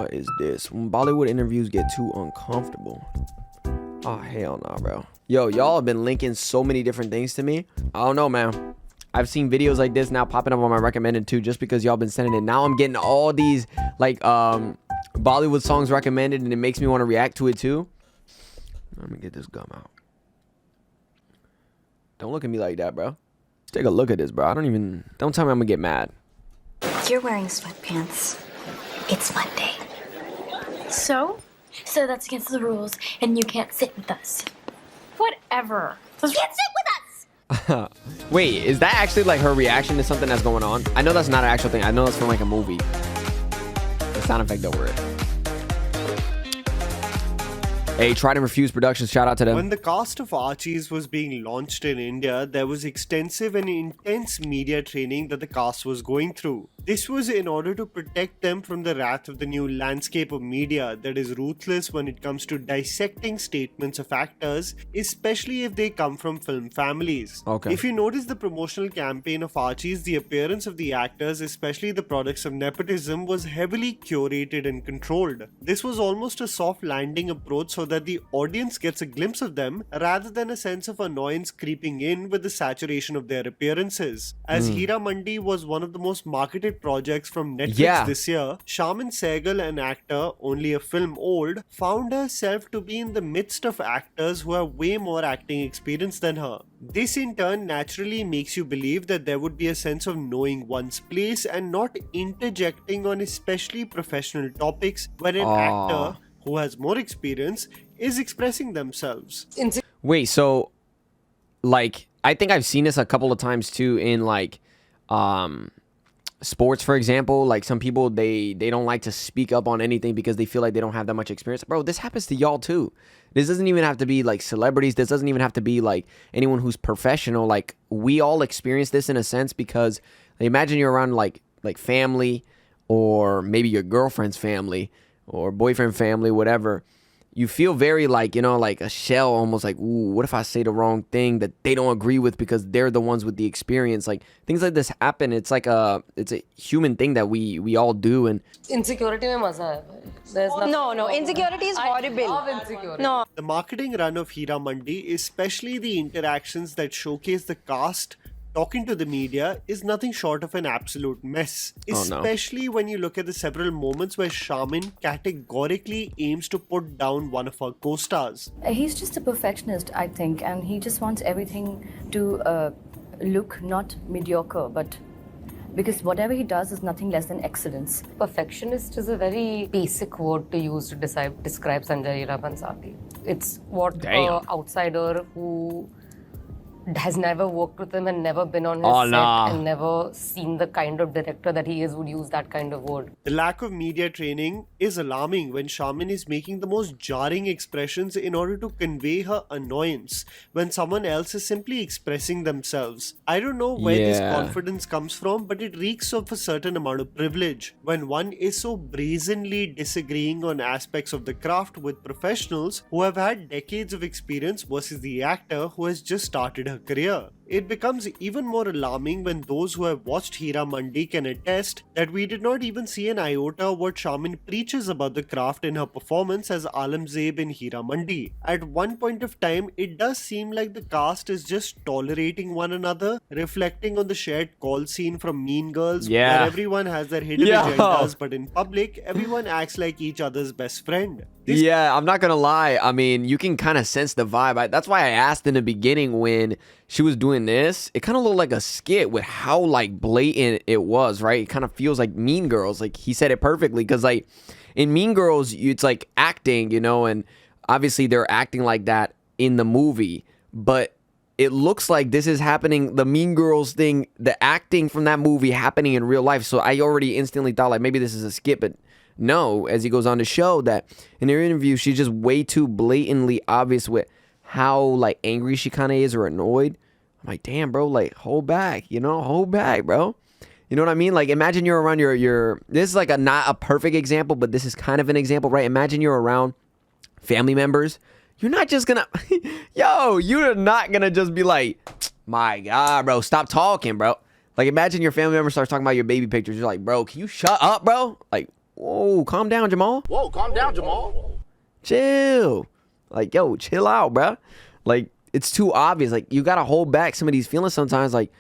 What is this? When Bollywood interviews get too uncomfortable. Oh, hell nah, bro. Yo, y'all have been linking so many different things to me. I don't know, man. I've seen videos like this now popping up on my recommended too, just because y'all been sending it. Now I'm getting all these like Bollywood songs recommended, and it makes me want to react to it too. Let me get this gum out. Don't look at me like that, bro. Let's take a look at this, bro. Don't tell me I'm gonna get mad. You're wearing sweatpants. It's Monday. So? So that's against the rules, and you can't sit with us. Whatever. You can't sit with us! Wait, is that actually like her reaction to something that's going on? I know that's not an actual thing. I know that's from like a movie. The sound effect over it. Hey, Tried&Refused Productions, shout out to them. When the cast of Archies was being launched in India, there was extensive and intense media training that the cast was going through. This was in order to protect them from the wrath of the new landscape of media that is ruthless when it comes to dissecting statements of actors, especially if they come from film families. Okay. If you notice the promotional campaign of Archies, the appearance of the actors, especially the products of nepotism, was heavily curated and controlled. This was almost a soft landing approach so that the audience gets a glimpse of them rather than a sense of annoyance creeping in with the saturation of their appearances. As Hira Mandi was one of the most marketed projects from Netflix this year, Shaman Sehgal, an actor only a film old, found herself to be in the midst of actors who have way more acting experience than her. This in turn naturally makes you believe that there would be a sense of knowing one's place and not interjecting on especially professional topics when an actor who has more experience is expressing themselves. Wait, so like I think I've seen this a couple of times too in like sports, for example. Like some people they don't like to speak up on anything because they feel like they don't have that much experience. Bro, this happens to y'all too. This doesn't even have to be like celebrities. This doesn't even have to be like anyone who's professional. Like we all experience this in a sense because imagine you're around like family or maybe your girlfriend's family or boyfriend family, whatever. You feel very like, you know, like a shell, almost like, ooh, what if I say the wrong thing that they don't agree with because they're the ones with the experience? Like things like this happen. It's like it's a human thing that we all do. And insecurity mein maza hai. There's No, insecurity is horrible. I love insecurity. No. The marketing run of Hira Mandi, especially the interactions that showcase the cast talking to the media, is nothing short of an absolute mess. Especially when you look at the several moments where Shaman categorically aims to put down one of her co-stars. He's just a perfectionist, I think, and he just wants everything to look not mediocre, but because whatever he does is nothing less than excellence. Perfectionist is a very basic word to use to describe Sanjay Leela Bhansali. It's what an outsider who has never worked with him and never been on his set and never seen the kind of director that he is would use that kind of word. The lack of media training is alarming when Shaman is making the most jarring expressions in order to convey her annoyance when someone else is simply expressing themselves. I don't know where this confidence comes from, but it reeks of a certain amount of privilege when one is so brazenly disagreeing on aspects of the craft with professionals who have had decades of experience versus the actor who has just started her career. It becomes even more alarming when those who have watched Hira Mandi can attest that we did not even see an iota of what Shaman preaches about the craft in her performance as Alamzeb in Hira Mandi. At one point of time, it does seem like the cast is just tolerating one another, reflecting on the shared call scene from Mean Girls, where everyone has their hidden agendas, but in public, everyone acts like each other's best friend. I'm not gonna lie. I mean, you can kind of sense the vibe. That's why I asked in the beginning when she was doing this. It kind of looked like a skit with how like blatant it was, right? It kind of feels like Mean Girls. Like he said it perfectly because like in Mean Girls, it's like acting, you know, and obviously they're acting like that in the movie, but it looks like this is happening. The Mean Girls thing, the acting from that movie happening in real life. So I already instantly thought like maybe this is a skit, but no, as he goes on to show that in her interview, she's just way too blatantly obvious with how like angry she kind of is or annoyed. I'm like, damn, bro, like hold back, you know, hold back, bro. You know what I mean? Like imagine you're around your this is like not a perfect example, but this is kind of an example, right? Imagine you're around family members. You're not just gonna, you're not gonna just be like, my God, bro, stop talking, bro. Like imagine your family member starts talking about your baby pictures. You're like, bro, can you shut up, bro? Like, whoa, calm down, Jamal. Whoa, calm down, Jamal. Chill. Like, yo, chill out, bruh. Like, it's too obvious. Like, you gotta hold back some of these feelings sometimes. Like,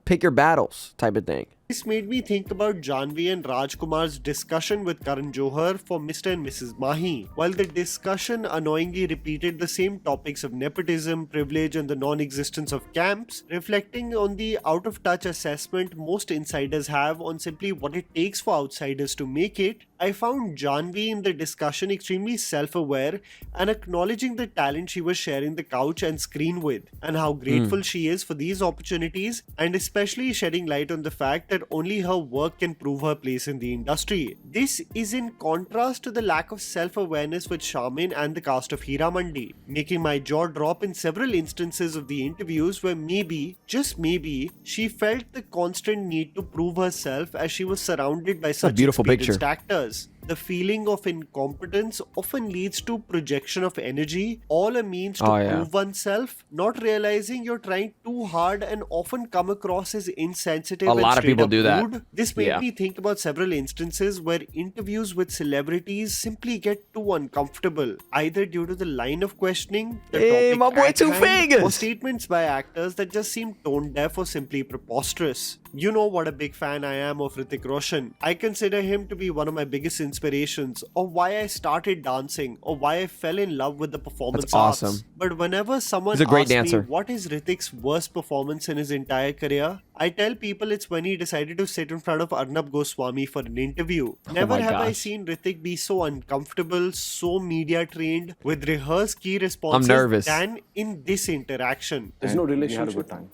pick your battles type of thing. This made me think about Janhvi and Rajkumar's discussion with Karan Johar for Mr. and Mrs. Mahi. While the discussion annoyingly repeated the same topics of nepotism, privilege, and the non-existence of camps, reflecting on the out-of-touch assessment most insiders have on simply what it takes for outsiders to make it, I found Janhvi in the discussion extremely self-aware and acknowledging the talent she was sharing the couch and screen with, and how grateful she is for these opportunities, and especially shedding light on the fact that only her work can prove her place in the industry. This is in contrast to the lack of self-awareness with Shamin and the cast of Heera Mandi, making my jaw drop in several instances of the interviews where maybe, just maybe, she felt the constant need to prove herself as she was surrounded by such experienced actors. The feeling of incompetence often leads to projection of energy, all a means to prove oneself, not realizing you're trying too hard and often come across as insensitive and lot of people do that. rude. This made me think about several instances where interviews with celebrities simply get too uncomfortable, either due to the line of questioning, the topic my boy at Two hand, Fingers, or statements by actors that just seem tone deaf or simply preposterous. You know what a big fan I am of Hrithik Roshan. I consider him to be one of my biggest inspirations, or why I started dancing, or why I fell in love with the performance arts. But whenever someone asks me what is Hrithik's worst performance in his entire career, I tell people it's when he decided to sit in front of Arnab Goswami for an interview. Never have I seen Hrithik be so uncomfortable, so media trained, with rehearsed key responses than in this interaction. There's no relationship. We had a good time.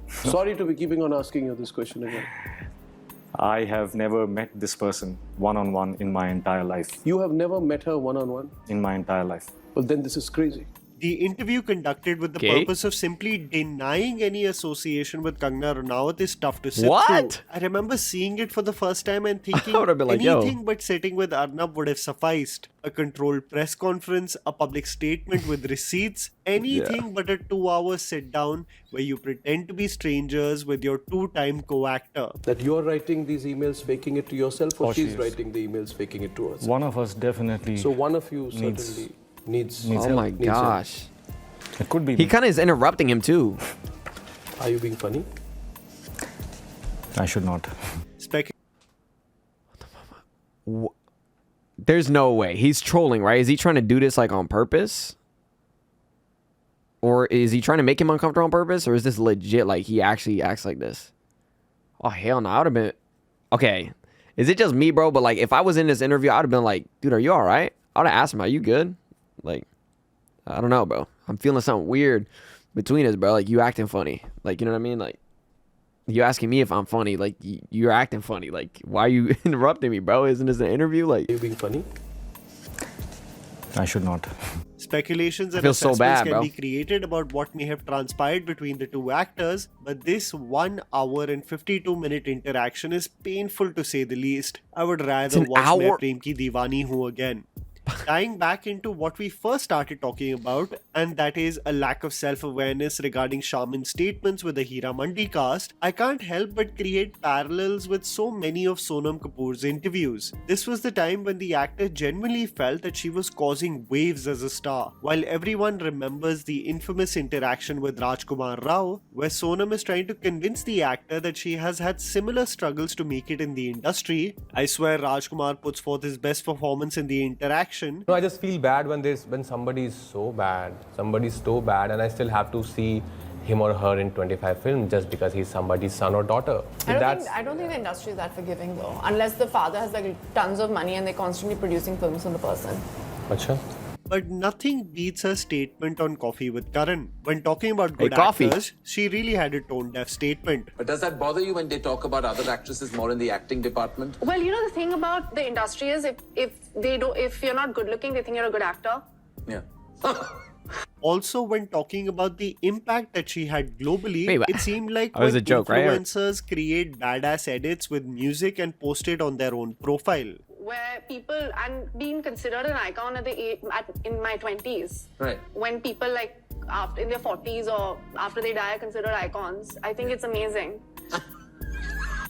Sorry to be keeping on asking you this question again. I have never met this person one-on-one in my entire life. You have never met her one-on-one? In my entire life. Well, then this is crazy. The interview conducted with the purpose of simply denying any association with Kangana Ranaut is tough to sit through. I remember seeing it for the first time and thinking anything but sitting with Arnab would have sufficed. A controlled press conference, a public statement with receipts, anything but a 2-hour sit down where you pretend to be strangers with your two-time co-actor. That you're writing these emails faking it to yourself, or she's writing the emails faking it to us? One of us definitely. So one of you certainly needs oh my gosh. It could be. He kind of is interrupting him too. Are you being funny? I should not. There's no way. He's trolling, right? Is he trying to do this like on purpose? Or is he trying to make him uncomfortable on purpose? Or is this legit like he actually acts like this? Oh, hell no. I would have been... Okay. Is it just me, bro? But like if I was in this interview, I would have been like, dude, are you all right? I would have asked him, are you good? Like, I don't know, bro. I'm feeling something weird between us, bro. Like, you acting funny. Like, you know what I mean? Like, you asking me if I'm funny. Like, you're acting funny. Like, why are you interrupting me, bro? Isn't this an interview? Like, are you being funny? I should not. Speculations and assessments can be created about what may have transpired between the two actors, but this 1 hour and 52-minute interaction is painful to say the least. I would rather watch Main Prem Ki Deewani Hoon again. Tying back into what we first started talking about, and that is a lack of self-awareness regarding Shamin's statements with the Heera Mandi cast, I can't help but create parallels with so many of Sonam Kapoor's interviews. This was the time when the actor genuinely felt that she was causing waves as a star, while everyone remembers the infamous interaction with Rajkumar Rao, where Sonam is trying to convince the actor that she has had similar struggles to make it in the industry. I swear Rajkumar puts forth his best performance in the interaction. No, I just feel bad when somebody is so bad, and I still have to see him or her in 25 films just because he's somebody's son or daughter. I don't think the industry is that forgiving though, unless the father has like tons of money and they're constantly producing films on the person. Achha. But nothing beats her statement on Coffee with Karan. When talking about good actors, she really had a tone-deaf statement. But does that bother you when they talk about other actresses more in the acting department? Well, you know the thing about the industry is if you're not good looking, they think you're a good actor. Yeah. Also, when talking about the impact that she had globally, it seemed like when influencers create badass edits with music and post it on their own profile. Where people, and being considered an icon in my 20s. Right. When people like in their 40s or after they die are considered icons, I think it's amazing.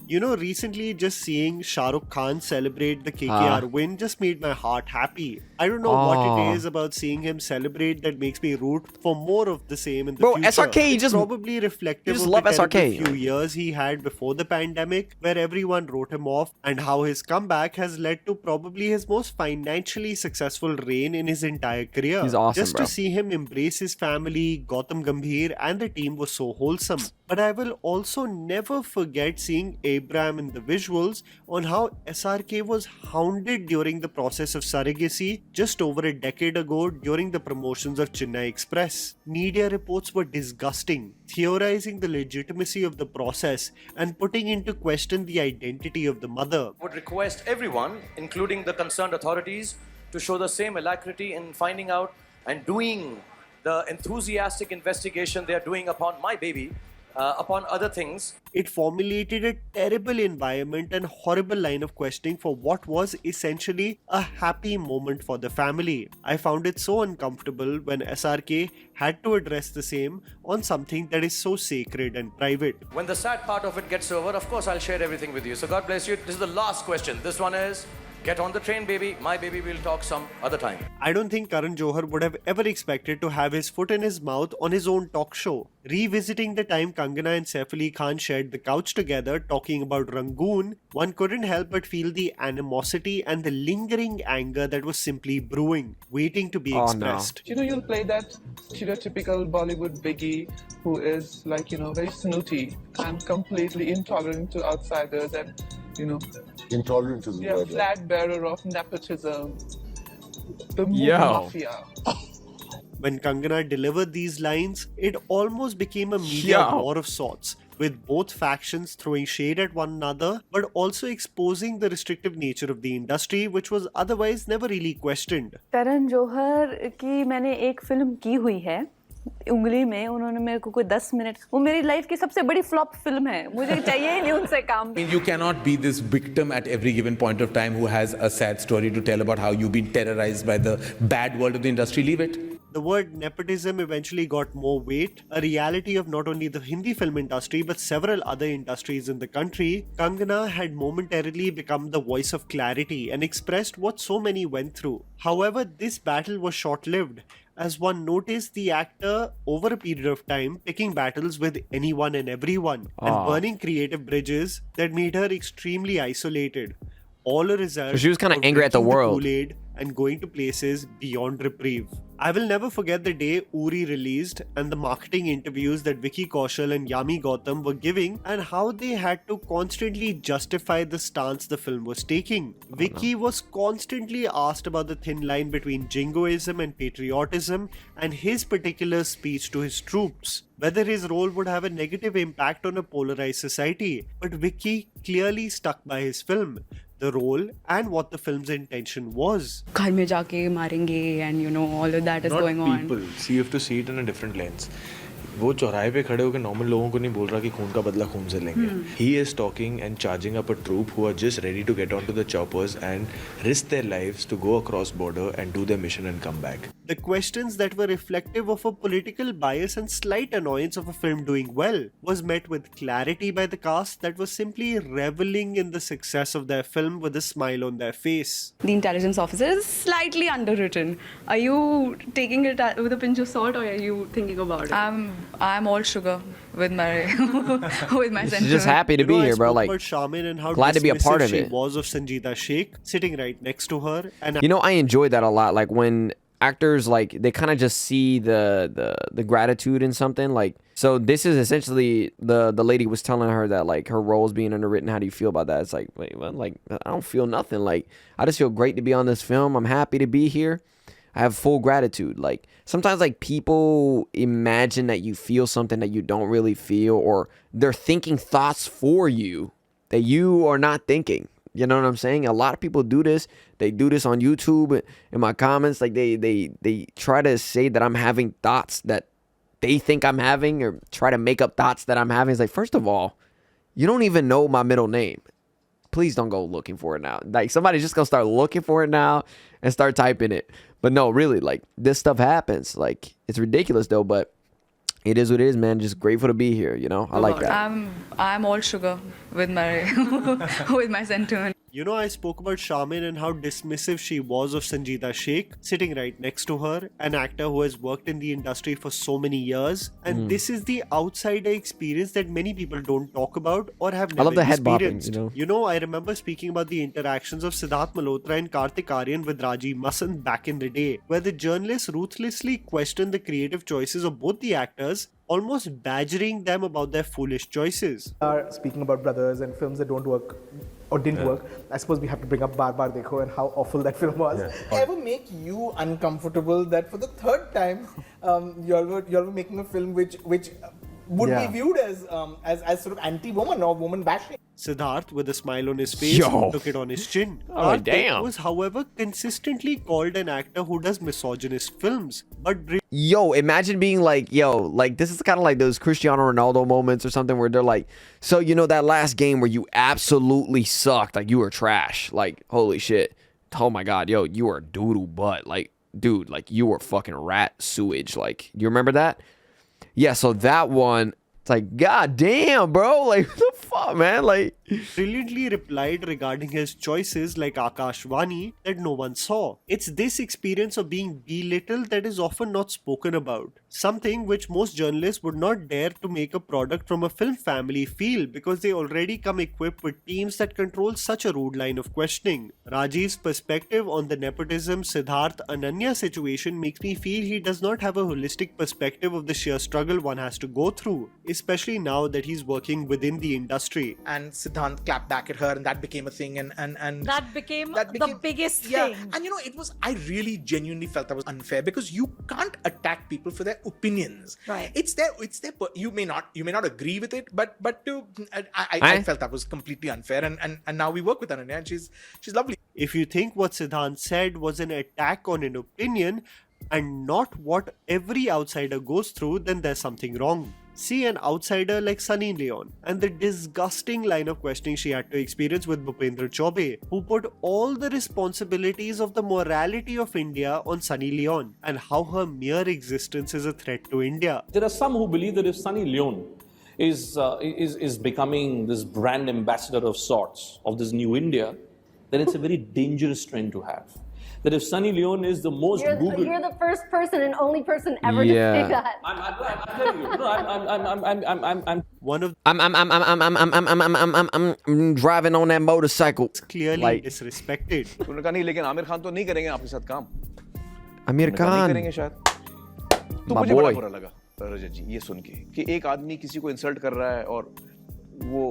You know, recently just seeing Shah Rukh Khan celebrate the KKR win just made my heart happy. I don't know what it is about seeing him celebrate that makes me root for more of the same in the future. SRK, it's probably reflective of love the terrible SRK. few years he had before the pandemic, where everyone wrote him off, and how his comeback has led to probably his most financially successful reign in his entire career. He's awesome, Just bro. to see him embrace his family, Gautam Gambhir, and the team was so wholesome. But I will also never forget seeing Abraham in the visuals on how SRK was hounded during the process of surrogacy just over a decade ago during the promotions of Chennai Express. Media reports were disgusting, theorizing the legitimacy of the process and putting into question the identity of the mother. Would request everyone, including the concerned authorities, to show the same alacrity in finding out and doing the enthusiastic investigation they are doing upon my baby, upon other things. It formulated a terrible environment and horrible line of questioning for what was essentially a happy moment for the family. I found it so uncomfortable when SRK had to address the same on something that is so sacred and private. When the sad part of it gets over, of course, I'll share everything with you. So God bless you. This is the last question. This one is, get on the train, baby. My baby will talk some other time. I don't think Karan Johar would have ever expected to have his foot in his mouth on his own talk show. Revisiting the time Kangana and Saif Ali Khan shared the couch together talking about Rangoon, one couldn't help but feel the animosity and the lingering anger that was simply brewing, waiting to be expressed. You know, you'll play that stereotypical Bollywood biggie who is like, you know, very snooty and completely intolerant to outsiders and, you know, intolerant to the word. Flag bearer of nepotism, the movie mafia. When Kangana delivered these lines, it almost became a media war of sorts, with both factions throwing shade at one another, but also exposing the restrictive nature of the industry, which was otherwise never really questioned. Karan Johar की मैंने एक film की हुई है उंगली में उन्होंने मेरे को कोई 10 मिनट वो मेरी लाइफ की सबसे बड़ी फ्लॉप फिल्म है मुझे चाहिए ही नहीं उनसे काम I mean, you cannot be this victim at every given point of time who has a sad story to tell about how you've been terrorized by the bad world of the industry. Leave it. The word nepotism eventually got more weight, a reality of not only the Hindi film industry but several other industries in the country. Kangana had momentarily become the voice of clarity and expressed what so many went through. However, this battle was short-lived, as one noticed the actor over a period of time picking battles with anyone and everyone and burning creative bridges that made her extremely isolated. All a result. So she was kind of angry at the world. Kool-Aid and going to places beyond reprieve. I will never forget the day Uri released and the marketing interviews that Vicky Kaushal and Yami Gautam were giving and how they had to constantly justify the stance the film was taking. Vicky was constantly asked about the thin line between jingoism and patriotism and his particular speech to his troops, whether his role would have a negative impact on a polarized society. But Vicky clearly stuck by his film, the role, and what the film's intention was. घर में जाके मारेंगे and you know all of that is going on. Not people. See, you have to see it in a different lens. वो चौराहे पे खड़े होकर normal लोगों को नहीं बोल रहा कि खून का बदला खून से लेंगे. He is talking and charging up a troop who are just ready to get onto the choppers and risk their lives to go across border and do their mission and come back. The questions that were reflective of a political bias and slight annoyance of a film doing well was met with clarity by the cast that was simply reveling in the success of their film with a smile on their face. The intelligence officer is slightly underwritten. Are you taking it with a pinch of salt or are you thinking about it? I'm all sugar with my with my She's just happy to be here, bro. Like, and how glad to be a part of she it. was of Sangeeta Sheikh sitting right next to her, and you know, I enjoy that a lot. Like when actors like they kind of just see the gratitude in something. Like, so this is essentially the lady was telling her that like her role is being underwritten. How do you feel about that? It's like, wait, what? Like, I don't feel nothing. Like, I just feel great to be on this film. I'm happy to be here. I have full gratitude. Like, sometimes like people imagine that you feel something that you don't really feel, or they're thinking thoughts for you that you are not thinking. You know what I'm saying? A lot of people do this. They do this on YouTube in my comments. Like they try to say that I'm having thoughts that they think I'm having, or try to make up thoughts that I'm having. It's like, first of all, you don't even know my middle name. Please don't go looking for it now. Like, somebody's just gonna start looking for it now and start typing it. But no, really, like, this stuff happens. Like, it's ridiculous though. But It is what it is, man. Just grateful to be here, you know? I like that. I'm all sugar with my with my sentiment. You know, I spoke about Shamin and how dismissive she was of Sangeeta Sheikh, sitting right next to her, an actor who has worked in the industry for so many years. And this is the outsider experience that many people don't talk about or have never I love the head bopping, experienced. You know, I remember speaking about the interactions of Siddharth Malhotra and Kartik Aaryan with Rajiv Masand back in the day, where the journalists ruthlessly questioned the creative choices of both the actors, almost badgering them about their foolish choices. Speaking about brothers and films that don't work or didn't work, I suppose we have to bring up Bar Bar Dekho and how awful that film was. Ever make you uncomfortable that for the third time you all were making a film which would be viewed as sort of anti-woman or woman bashing? Siddharth, with a smile on his face, took it on his chin. Oh, damn. Was, however, consistently called an actor who does misogynist films. But yo, imagine being like, yo, like this is kind of like those Cristiano Ronaldo moments or something where they're like, so you know that last game where you absolutely sucked, like you were trash, like holy shit, oh my god, yo, you were doodle butt, like dude, like you were fucking rat sewage, like you remember that? Yeah, so that one, it's like, god damn, bro, like what the fuck, man, like. Brilliantly replied regarding his choices like Akashvani that no one saw. It's this experience of being belittled that is often not spoken about. Something which most journalists would not dare to make a product from a film family feel because they already come equipped with teams that control such a rude line of questioning. Rajiv's perspective on the nepotism Siddharth Ananya situation makes me feel he does not have a holistic perspective of the sheer struggle one has to go through, especially now that he's working within the industry. And Siddharth clapped back at her, and that became a thing, and that became the biggest thing. And you know, I really genuinely felt that was unfair because you can't attack people for their opinions. Right. It's their. You may not agree with it, but I felt that was completely unfair, and now we work with Ananya, and she's lovely. If you think what Siddharth said was an attack on an opinion and not what every outsider goes through, then there's something wrong. See an outsider like Sunny Leon and the disgusting line of questioning she had to experience with Bhupendra Chaubey, who put all the responsibilities of the morality of India on Sunny Leon and how her mere existence is a threat to India. There are some who believe that if Sunny Leon is becoming this brand ambassador of sorts of this new India, then it's a very dangerous trend to have. That if Sunny Leon is the most Googled... You're the first person and only person ever to say that. I'm telling you. No, I'm one of... I'm driving on that motorcycle. It's clearly disrespected. उन्होंने कहा नहीं, लेकिन आमिर खान तो नहीं करेंगे आपके साथ काम. आमिर खान. नहीं करेंगे शायद. तो मुझे बड़ा बुरा लगा रजत जी ये सुन के कि एक आदमी किसी को इंसल्ट कर रहा है और वो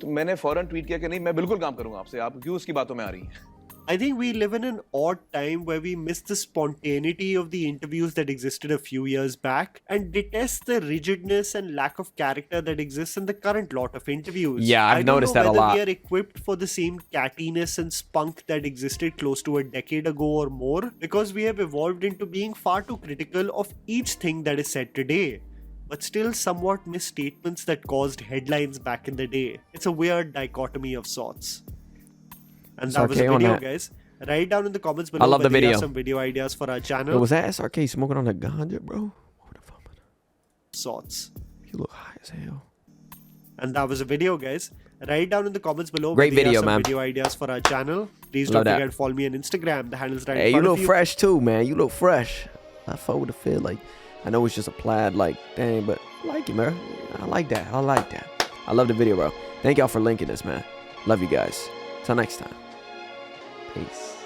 तो मैंने फौरन ट्वीट किया कि नहीं मैं बिल्कुल काम करूंगा आपसे, आप क्यों उसकी बातों में आ रही हैं. I think we live in an odd time where we miss the spontaneity of the interviews that existed a few years back and detest the rigidness and lack of character that exists in the current lot of interviews. Yeah, I've noticed that a lot. We are equipped for the same cattiness and spunk that existed close to a decade ago or more because we have evolved into being far too critical of each thing that is said today, but still somewhat misstatements that caused headlines back in the day. It's a weird dichotomy of sorts. And that was a video, guys. Write down in the comments below. I love the video. Some video ideas for our channel. Yo, was that SRK smoking on the ganja, bro? Sorts. You look high as hell. And that was a video, guys. Write down in the comments below. Great video, man. Video ideas for our channel. Please don't forget to follow me on Instagram. The handle's right in front of you. Hey, you look fresh too, man. You look fresh. I fuck with the fit. Like, I know it's just a plaid, like, dang, but I like it, man. I like that. I like that. I love the video, bro. Thank y'all for linking this, man. Love you guys. Till next time. Peace.